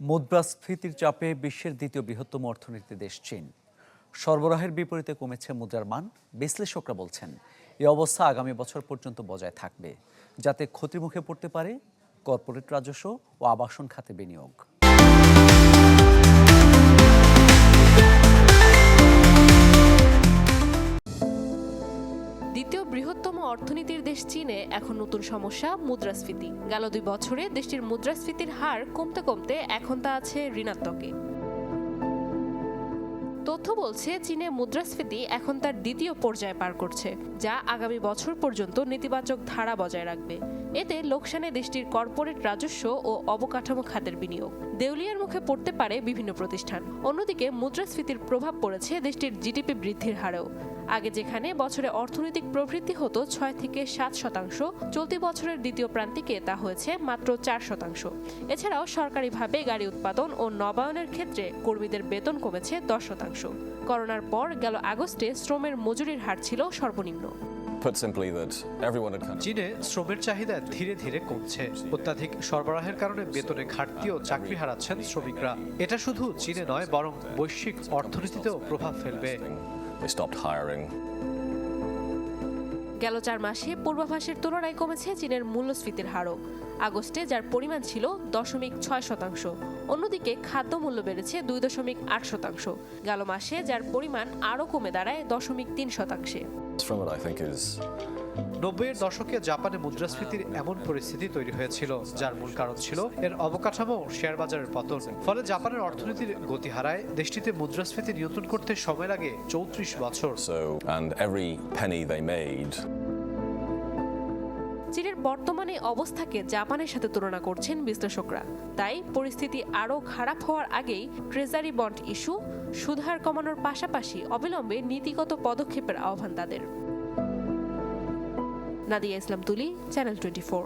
মুদ্রাস্ফীতির চাপে বিশ্বের দ্বিতীয় বৃহত্তম অর্থনীতি দেশ চীন। সরবরাহের বিপরীতে কমেছে মুদ্রার মান। বিশ্লেষকরা বলছেন এই অবস্থা আগামী বছর পর্যন্ত বজায় থাকবে, যাতে ক্ষতির মুখে পড়তে পারে কর্পোরেট রাজস্ব ও আবাসন খাতে বিনিয়োগ। দ্বিতীয় বৃহত্তম অর্থনীতির দেশ চীনে এখন নতুন সমস্যা মুদ্রাস্ফীতি। গেল 2 বছরে দেশটির মুদ্রাস্ফীতির হার কমতে কমতে এখন তা আছে ঋণাত্মকে। তথ্য বলছে চীনে মুদ্রাস্ফীতি এখন তার দ্বিতীয় পর্যায়ে পার করছে, যা আগামী বছর পর্যন্ত নেতিবাচক ধারা বজায় রাখবে। এতে লোকসানে দেশটির কর্পোরেট রাজস্ব ও অবকাঠামো খাতের বিনিয়োগ। দেউলিয়ার মুখে পড়তে পারে বিভিন্ন প্রতিষ্ঠান। অন্যদিকে মুদ্রাস্ফীতির প্রভাব পড়েছে দেশটির জিডিপি বৃদ্ধির হারেও। আগে যেখানে বছরে অর্থনৈতিক প্রবৃদ্ধি হতো 6 থেকে 7%, চলতি বছরের দ্বিতীয় প্রান্তিকে তা হয়েছে মাত্র 4%। এছাড়াও সরকারিভাবে গাড়ি উৎপাদন ও নবায়নের ক্ষেত্রে কর্মীদের বেতন কমেছে 10%। করোনার পর গেল আগস্টে শ্রমের মজুরির হার ছিল সর্বনিম্ন। চীনে শ্রমের চাহিদা ধীরে ধীরে কমছে। অত্যাধিক সরবরাহের কারণে বেতনে ঘাটতি ও চাকরি হারাচ্ছেন শ্রমিকরা। এটা শুধু চীনে নয়, বরং বৈশ্বিক অর্থনীতিতেও প্রভাব ফেলবে। গেল 4 মাসে পূর্বাভাসের তুলনায় কমেছে চীনের মূল্যস্ফীতির হারও। আগস্টে যার পরিমাণ ছিল 0.6%। অন্যদিকে খাদ্য মূল্য বেড়েছে 2.8%। গেল মাসে যার পরিমাণ আরও কমে দাঁড়ায় 0.3%। 90-এর দশকে জাপানে মুদ্রাস্ফীতির এমন পরিস্থিতি তৈরি হয়েছিল, যার মূল কারণ ছিল এর অবকাঠামো ও শেয়ার বাজারের পতন। ফলে জাপানের অর্থনীতির গতি হারায়। দেশটিতে মুদ্রাস্ফীতি নিয়ন্ত্রণ করতে সময় লাগে 34 বছর। চীনের বর্তমানে অবস্থাকে জাপানের সাথে তুলনা করছেন বিশ্লেষকরা। তাই পরিস্থিতি আরও খারাপ হওয়ার আগেই ট্রেজারি বন্ড ইস্যু, সুদহার কমানোর পাশাপাশি অবিলম্বে নীতিগত পদক্ষেপের আহ্বান তাদের। নাদিয়া ইসলাম তুলি, চ্যানেল 24।